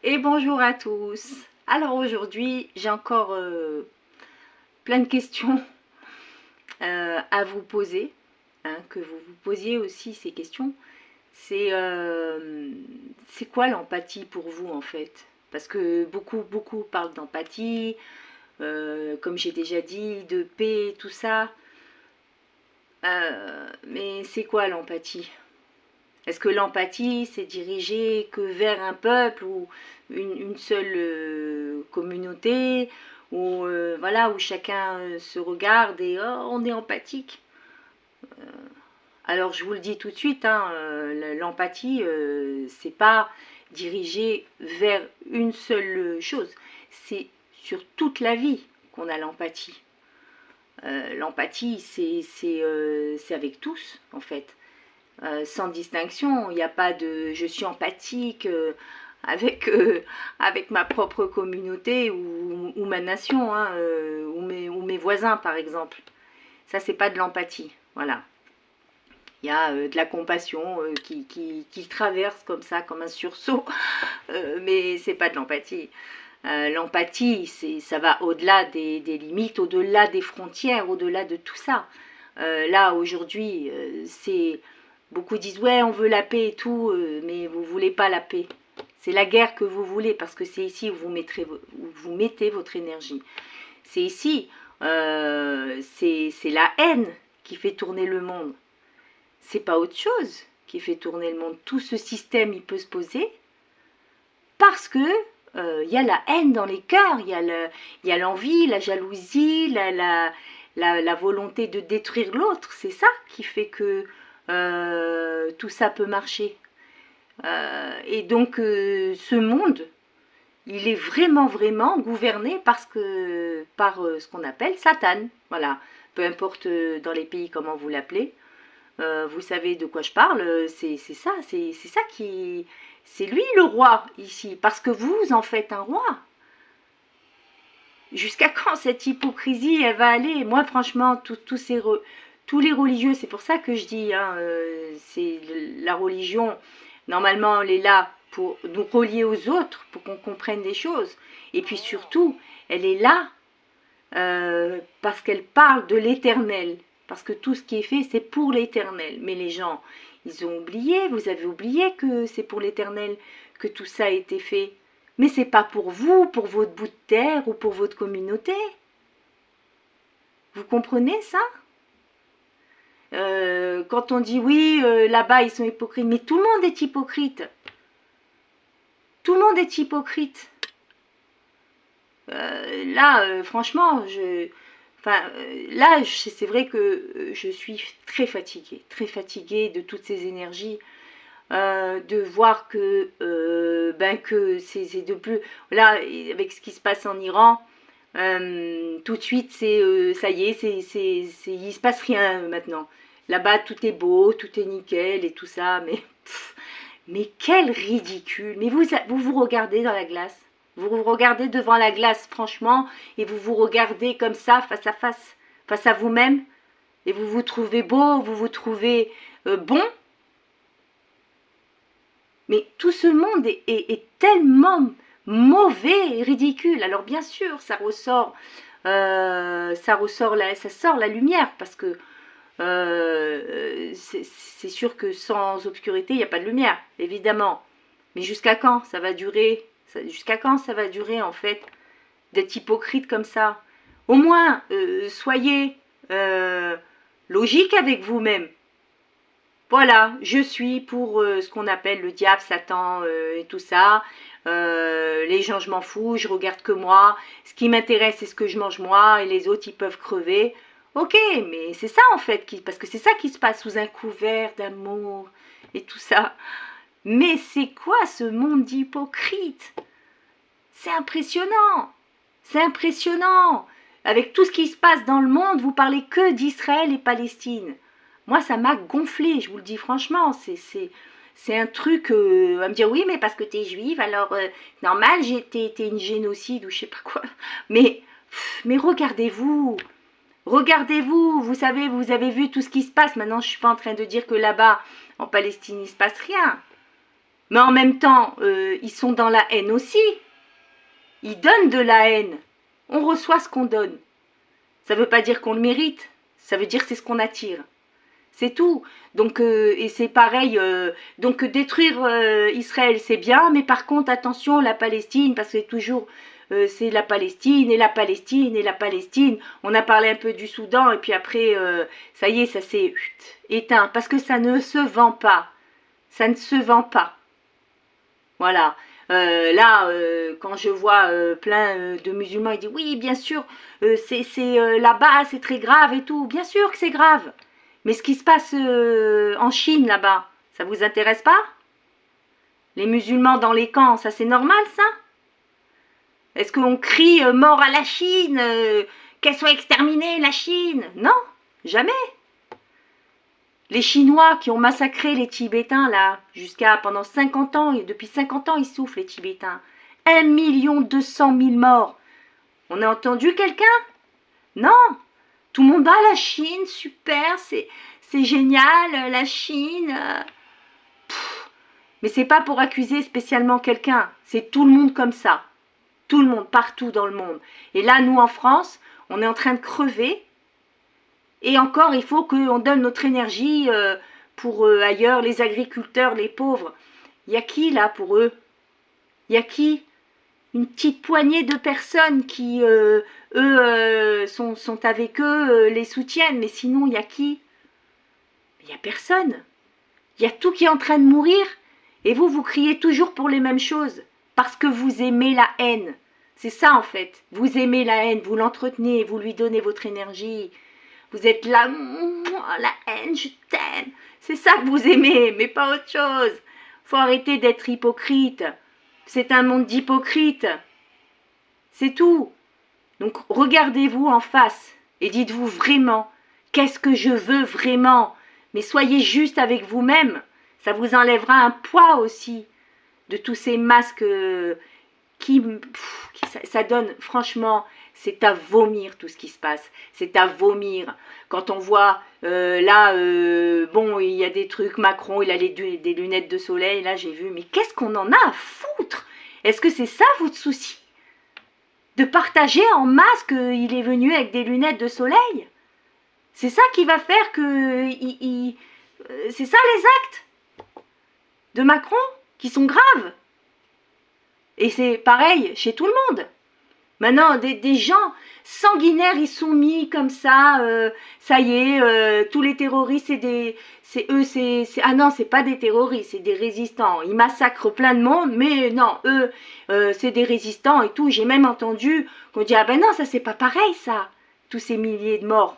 Et bonjour à tous. Alors aujourd'hui, j'ai encore plein de questions à vous poser, hein, que vous vous posiez aussi ces questions. C'est quoi l'empathie pour vous en fait? Parce que beaucoup parlent d'empathie, comme j'ai déjà dit, de paix, tout ça. Mais c'est quoi l'empathie? Est-ce que l'empathie, c'est dirigé que vers un peuple ou une seule communauté, où, voilà, où chacun se regarde et oh, on est empathique? Alors je vous le dis tout de suite, hein, l'empathie, c'est pas dirigé vers une seule chose, c'est sur toute la vie qu'on a l'empathie. L'empathie, c'est avec tous, en fait. Sans distinction. Il n'y a pas de je suis empathique avec ma propre communauté ou ma nation, hein, ou mes voisins par exemple. Ça, c'est pas de l'empathie. Voilà. Il y a de la compassion qui traverse comme ça, comme un sursaut, mais c'est pas de l'empathie. L'empathie, ça va au-delà des limites, au-delà des frontières, au-delà de tout ça. Là, aujourd'hui, c'est beaucoup disent ouais, on veut la paix et tout, mais vous voulez pas la paix. C'est la guerre que vous voulez parce que c'est ici où vous mettez votre énergie. C'est ici, c'est la haine qui fait tourner le monde. C'est pas autre chose qui fait tourner le monde. Tout ce système, il peut se poser parce que y a la haine dans les cœurs, il y a l'envie, la jalousie, la volonté de détruire l'autre. C'est ça qui fait que tout ça peut marcher. Et donc ce monde, il est vraiment gouverné par ce qu'on appelle Satan. Voilà, peu importe dans les pays comment vous l'appelez. Vous savez de quoi je parle, c'est ça, c'est ça qui... C'est lui le roi ici, parce que vous en faites un roi. Jusqu'à quand cette hypocrisie, elle va aller? Moi, franchement, tous les religieux, c'est pour ça que je dis, hein, c'est la religion, normalement, elle est là pour nous relier aux autres, pour qu'on comprenne des choses. Et puis surtout, elle est là parce qu'elle parle de l'éternel. Parce que tout ce qui est fait, c'est pour l'éternel. Mais les gens, ils ont oublié, vous avez oublié que c'est pour l'éternel que tout ça a été fait. Mais c'est pas pour vous, pour votre bout de terre ou pour votre communauté. Vous comprenez ça? Quand on dit oui, là-bas ils sont hypocrites, mais tout le monde est hypocrite. Tout le monde est hypocrite. Là, franchement, là, c'est vrai que je suis très fatiguée de toutes ces énergies, de voir que c'est de plus. Là, avec ce qui se passe en Iran, tout de suite, ça y est, il se passe rien maintenant. Là-bas, tout est beau, tout est nickel et tout ça, mais quel ridicule. Mais vous regardez dans la glace. Vous vous regardez devant la glace, franchement, et vous vous regardez comme ça, face à vous-même, et vous vous trouvez beau, vous vous trouvez bon. Mais tout ce monde est tellement mauvais et ridicule. Alors bien sûr, ça sort la lumière, parce que c'est sûr que sans obscurité, il n'y a pas de lumière, évidemment. Mais jusqu'à quand ça va durer? Jusqu'à quand ça va durer, en fait, d'être hypocrite comme ça? Au moins, soyez logique avec vous-même. Voilà, je suis pour ce qu'on appelle le diable, Satan et tout ça. Les gens, je m'en fous, je regarde que moi. Ce qui m'intéresse, c'est ce que je mange moi, et les autres, ils peuvent crever. Ok, mais c'est ça en fait, parce que c'est ça qui se passe sous un couvert d'amour et tout ça. Mais c'est quoi ce monde d'hypocrites? C'est impressionnant. C'est impressionnant. Avec tout ce qui se passe dans le monde, vous parlez que d'Israël et Palestine. Moi, ça m'a gonflé, je vous le dis franchement. C'est un truc à me dire, oui, mais parce que t'es juive, alors normal, t'es une génocide ou je sais pas quoi. Mais regardez-vous. Regardez-vous, vous savez, vous avez vu tout ce qui se passe. Maintenant, je suis pas en train de dire que là-bas, en Palestine, il se passe rien. Mais en même temps, ils sont dans la haine aussi. Ils donnent de la haine. On reçoit ce qu'on donne. Ça ne veut pas dire qu'on le mérite. Ça veut dire que c'est ce qu'on attire. C'est tout. Donc, et c'est pareil. Donc, détruire Israël, c'est bien. Mais par contre, attention, la Palestine, parce que c'est toujours... c'est la Palestine, et la Palestine, et la Palestine. On a parlé un peu du Soudan, et puis après, ça y est, ça s'est éteint. Parce que ça ne se vend pas. Ça ne se vend pas. Voilà. Là, quand je vois plein de musulmans, ils disent oui, bien sûr, c'est là-bas, c'est très grave et tout. Bien sûr que c'est grave. Mais ce qui se passe en Chine, là-bas, ça vous intéresse pas? Les musulmans dans les camps, ça c'est normal, ça? Est-ce qu'on crie mort à la Chine, qu'elle soit exterminée, la Chine? Non, jamais. Les Chinois qui ont massacré les Tibétains, là, jusqu'à pendant 50 ans, et depuis 50 ans, ils souffrent, les Tibétains. 1 200 000 morts. On a entendu quelqu'un? Non. Tout le monde, ah, la Chine, super, c'est génial, la Chine. Mais c'est pas pour accuser spécialement quelqu'un, c'est tout le monde comme ça. Tout le monde, partout dans le monde. Et là, nous, en France, on est en train de crever. Et encore, il faut qu'on donne notre énergie pour ailleurs, les agriculteurs, les pauvres. Il y a qui là pour eux? Il y a qui? Une petite poignée de personnes qui, sont avec eux, les soutiennent. Mais sinon, il y a qui? Il n'y a personne. Il y a tout qui est en train de mourir. Et vous, vous criez toujours pour les mêmes choses. Parce que vous aimez la haine. C'est ça en fait. Vous aimez la haine, vous l'entretenez, vous lui donnez votre énergie. Vous êtes là, la haine, je t'aime. C'est ça que vous aimez, mais pas autre chose. Faut arrêter d'être hypocrite. C'est un monde d'hypocrites. C'est tout. Donc regardez-vous en face et dites-vous vraiment, qu'est-ce que je veux vraiment? Mais soyez juste avec vous-même. Ça vous enlèvera un poids aussi de tous ces masques ça donne, franchement, c'est à vomir tout ce qui se passe, c'est à vomir. Quand on voit, là, bon, il y a des trucs, Macron, il a des lunettes de soleil, là j'ai vu, mais qu'est-ce qu'on en a à foutre? Est-ce que c'est ça votre souci? De partager en masse qu'il est venu avec des lunettes de soleil? C'est ça qui va faire que... c'est ça les actes de Macron qui sont graves. Et c'est pareil chez tout le monde. Maintenant, des gens sanguinaires, ils sont mis comme ça. Ça y est, tous les terroristes, ah non, c'est pas des terroristes, c'est des résistants. Ils massacrent plein de monde, mais non, eux, c'est des résistants et tout. J'ai même entendu qu'on dit, ah ben non, ça c'est pas pareil ça. Tous ces milliers de morts.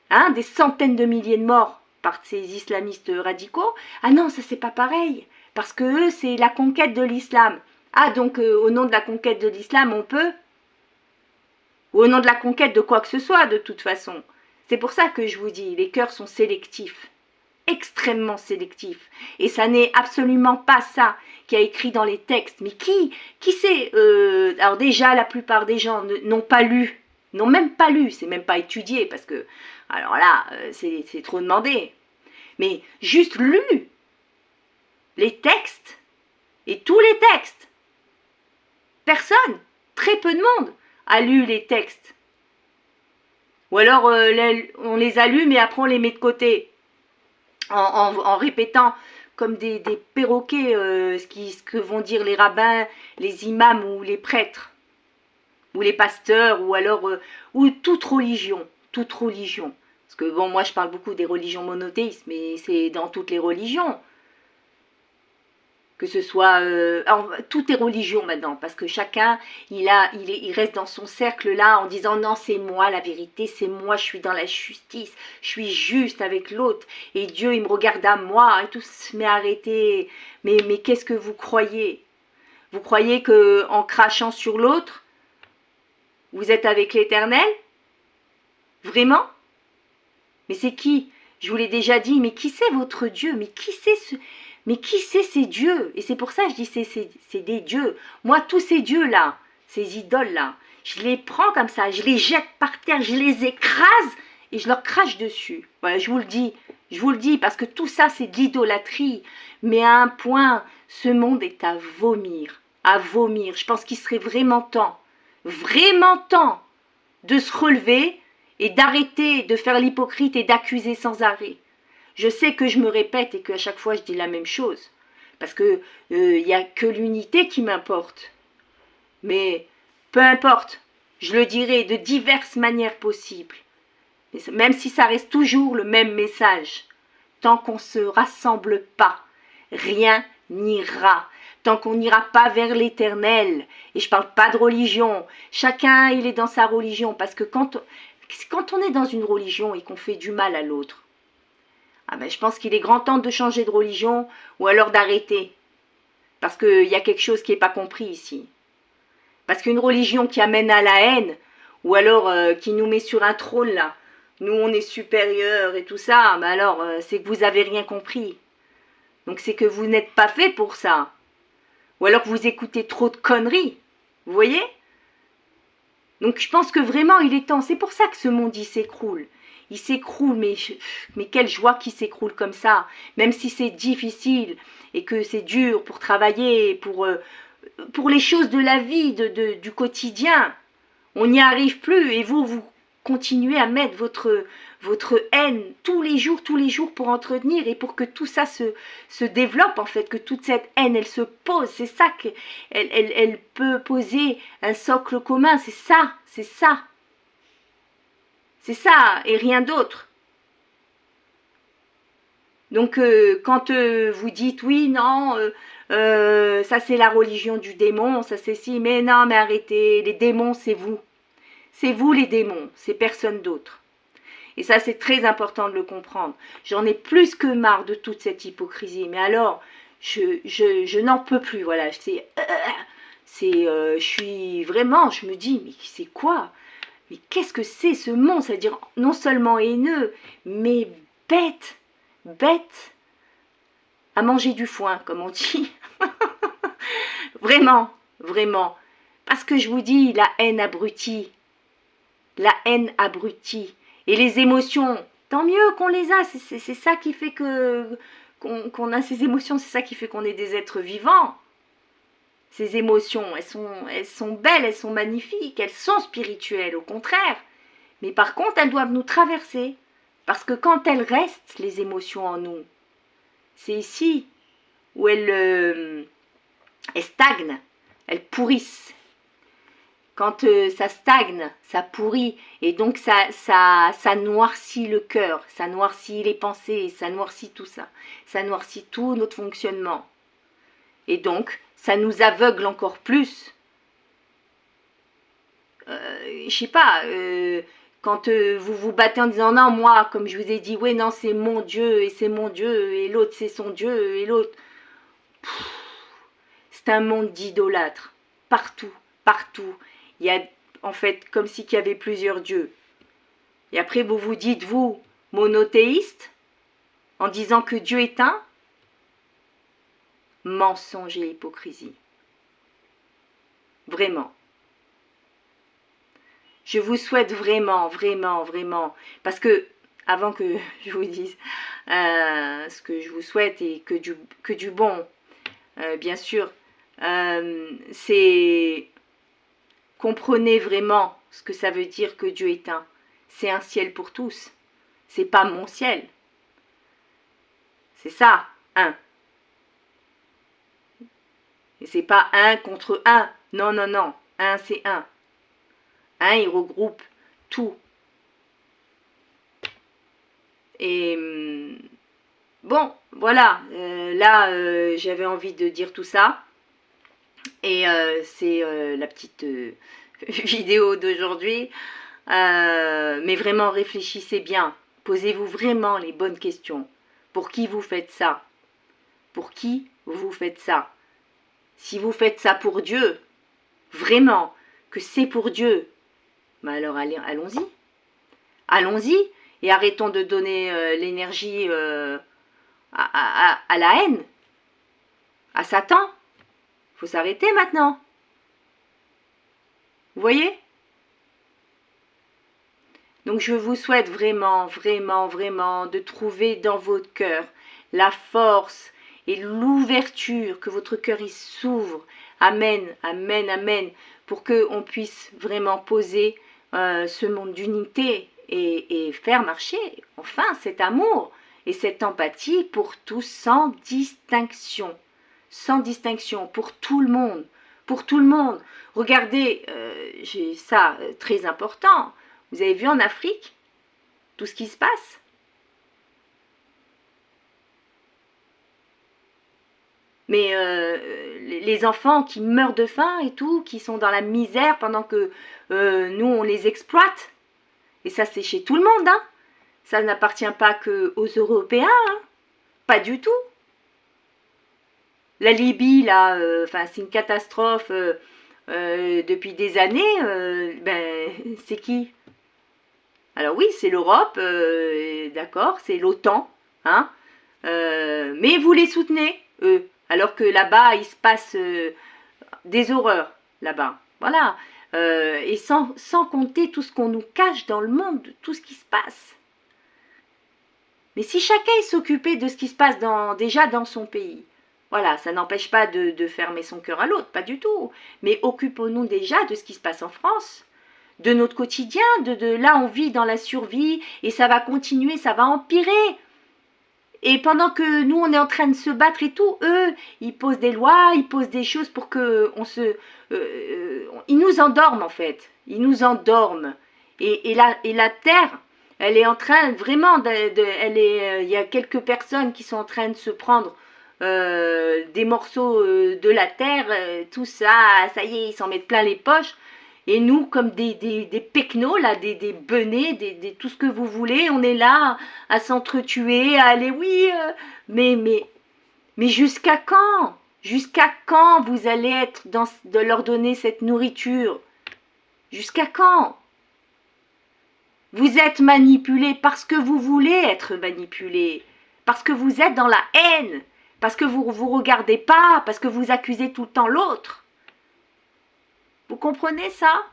Hein, des centaines de milliers de morts par ces islamistes radicaux. Ah non, ça c'est pas pareil. Parce que eux, c'est la conquête de l'islam. Ah, donc au nom de la conquête de l'islam, on peut? Ou au nom de la conquête de quoi que ce soit, de toute façon. C'est pour ça que je vous dis, les cœurs sont sélectifs. Extrêmement sélectifs. Et ça n'est absolument pas ça qui a écrit dans les textes. Mais qui sait alors déjà, la plupart des gens n'ont pas lu. N'ont même pas lu, c'est même pas étudié, parce que, alors là, c'est trop demandé. Mais juste lu les textes, et tous les textes. Personne, très peu de monde a lu les textes. Ou alors on les a lus mais après on les met de côté. En répétant comme des perroquets ce que vont dire les rabbins, les imams ou les prêtres. Ou les pasteurs ou alors ou toute religion. Toute religion. Parce que bon, moi je parle beaucoup des religions monothéistes, mais c'est dans toutes les religions. Que ce soit, tout est religion maintenant, parce que chacun, il reste dans son cercle là, en disant non, c'est moi la vérité, c'est moi, je suis dans la justice, je suis juste avec l'autre, et Dieu, il me regarde à moi, et tout, mais arrêtez, mais qu'est-ce que vous croyez? Vous croyez que en crachant sur l'autre, vous êtes avec l'Éternel? Vraiment? Mais c'est qui? Je vous l'ai déjà dit, mais qui c'est votre Dieu? Mais qui c'est ces dieux? Et c'est pour ça que je dis c'est des dieux. Moi, tous ces dieux-là, ces idoles-là, je les prends comme ça, je les jette par terre, je les écrase et je leur crache dessus. Voilà, je vous le dis, Je vous le dis, parce que tout ça, c'est de l'idolâtrie. Mais à un point, ce monde est à vomir. À vomir. Je pense qu'il serait vraiment temps de se relever et d'arrêter de faire l'hypocrite et d'accuser sans arrêt. Je sais que je me répète et qu'à chaque fois, je dis la même chose. Parce que n'y a que l'unité qui m'importe. Mais peu importe, je le dirai de diverses manières possibles. Même si ça reste toujours le même message. Tant qu'on ne se rassemble pas, rien n'ira. Tant qu'on n'ira pas vers l'éternel. Et je ne parle pas de religion. Chacun, il est dans sa religion. Parce que quand on est dans une religion et qu'on fait du mal à l'autre, ah ben, je pense qu'il est grand temps de changer de religion ou alors d'arrêter. Parce qu'il y a quelque chose qui n'est pas compris ici. Parce qu'une religion qui amène à la haine, ou alors qui nous met sur un trône là, nous on est supérieurs et tout ça, ben alors c'est que vous avez rien compris. Donc c'est que vous n'êtes pas fait pour ça. Ou alors que vous écoutez trop de conneries. Vous voyez? Donc je pense que vraiment il est temps. C'est pour ça que ce monde il s'écroule. Il s'écroule, mais quelle joie qu'il s'écroule comme ça. Même si c'est difficile et que c'est dur pour travailler, pour les choses de la vie, du quotidien. On n'y arrive plus et vous continuez à mettre votre haine tous les jours pour entretenir et pour que tout ça se développe en fait, que toute cette haine elle se pose. C'est ça qu'elle peut poser un socle commun, c'est ça. C'est ça et rien d'autre. Donc quand vous dites oui, non, ça c'est la religion du démon, ça c'est si, mais non, mais arrêtez, les démons c'est vous. C'est vous les démons, c'est personne d'autre. Et ça c'est très important de le comprendre. J'en ai plus que marre de toute cette hypocrisie, mais alors, je n'en peux plus, voilà, je suis vraiment, je me dis, mais c'est quoi? Mais qu'est-ce que c'est ce monde? C'est-à-dire non seulement haineux, mais bête à manger du foin, comme on dit. Vraiment. Parce que je vous dis, la haine abrutit. Et les émotions, tant mieux qu'on les a. C'est ça qui fait qu'on a ces émotions. C'est ça qui fait qu'on est des êtres vivants. Ces émotions, elles sont belles, elles sont magnifiques, elles sont spirituelles, au contraire. Mais par contre, elles doivent nous traverser. Parce que quand elles restent, les émotions en nous, c'est ici où elles stagnent, elles pourrissent. Quand ça stagne, ça pourrit, et donc ça noircit le cœur, ça noircit les pensées, ça noircit tout ça, ça noircit tout notre fonctionnement. Et donc, ça nous aveugle encore plus. Je sais pas, quand vous vous battez en disant non, moi, comme je vous ai dit, oui, non, c'est mon Dieu, et l'autre, c'est son Dieu, et l'autre. C'est un monde d'idolâtres, partout. Il y a, en fait, comme s'il y avait plusieurs dieux. Et après, vous vous dites, vous, monothéiste, en disant que Dieu est un. Mensonge et hypocrisie. Vraiment. Je vous souhaite vraiment, parce que, avant que je vous dise ce que je vous souhaite et que du bon, bien sûr, c'est comprenez vraiment ce que ça veut dire que Dieu est un. C'est un ciel pour tous. C'est pas mon ciel. C'est ça, un. Et c'est pas un contre un. Non. Un, c'est un. Un, il regroupe tout. Et bon, voilà. Là, j'avais envie de dire tout ça. Et c'est la petite vidéo d'aujourd'hui. Mais vraiment, réfléchissez bien. Posez-vous vraiment les bonnes questions. Pour qui vous faites ça? Pour qui vous faites ça? Si vous faites ça pour Dieu, vraiment, que c'est pour Dieu, ben alors allons-y. Allons-y et arrêtons de donner l'énergie à la haine, à Satan. Il faut s'arrêter maintenant. Vous voyez? Donc je vous souhaite vraiment, vraiment, vraiment de trouver dans votre cœur la force et l'ouverture, que votre cœur il s'ouvre. Amen, amen, amen, pour qu'on puisse vraiment poser ce monde d'unité et faire marcher enfin cet amour et cette empathie pour tous sans distinction. Sans distinction, pour tout le monde. Pour tout le monde. Regardez, j'ai ça très important. Vous avez vu en Afrique tout ce qui se passe? Mais les enfants qui meurent de faim et tout, qui sont dans la misère pendant que nous on les exploite. Et ça c'est chez tout le monde, hein. Ça n'appartient pas qu'aux Européens, hein. Pas du tout. La Libye, là, c'est une catastrophe depuis des années. C'est qui? Alors oui, c'est l'Europe, d'accord, c'est l'OTAN, hein. Mais vous les soutenez, eux, alors que là-bas, il se passe des horreurs, là-bas. Voilà. Et sans compter tout ce qu'on nous cache dans le monde, tout ce qui se passe. Mais si chacun s'occupait de ce qui se passe déjà dans son pays, voilà, ça n'empêche pas de fermer son cœur à l'autre, pas du tout. Mais occupons-nous déjà de ce qui se passe en France, de notre quotidien, de là on vit dans la survie et ça va continuer, ça va empirer. Et pendant que nous on est en train de se battre et tout, eux, ils posent des lois, ils posent des choses pour que ils nous endorment en fait, ils nous endorment. Et la terre, elle est en train vraiment il y a quelques personnes qui sont en train de se prendre des morceaux de la terre, tout ça, ça y est, ils s'en mettent plein les poches. Et nous, comme des pecnos, là, des benets, tout ce que vous voulez, on est là à s'entretuer, à aller, oui, mais jusqu'à quand? Jusqu'à quand vous allez être de leur donner cette nourriture? Jusqu'à quand? Vous êtes manipulés parce que vous voulez être manipulés, parce que vous êtes dans la haine, parce que vous ne vous regardez pas, parce que vous accusez tout le temps l'autre. Vous comprenez ça?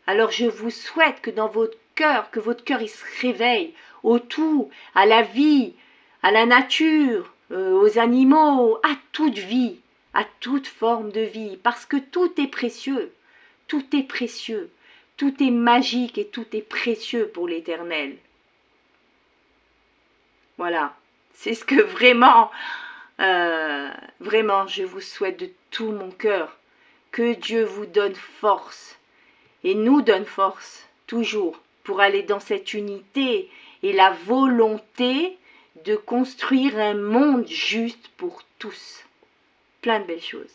Alors je vous souhaite que dans votre cœur, que votre cœur il se réveille au tout, à la vie, à la nature, aux animaux, à toute vie, à toute forme de vie, parce que tout est précieux, tout est précieux, tout est magique et tout est précieux pour l'Éternel. Voilà, c'est ce que vraiment, vraiment je vous souhaite de tout mon cœur. Que Dieu vous donne force et nous donne force toujours pour aller dans cette unité et la volonté de construire un monde juste pour tous. Plein de belles choses.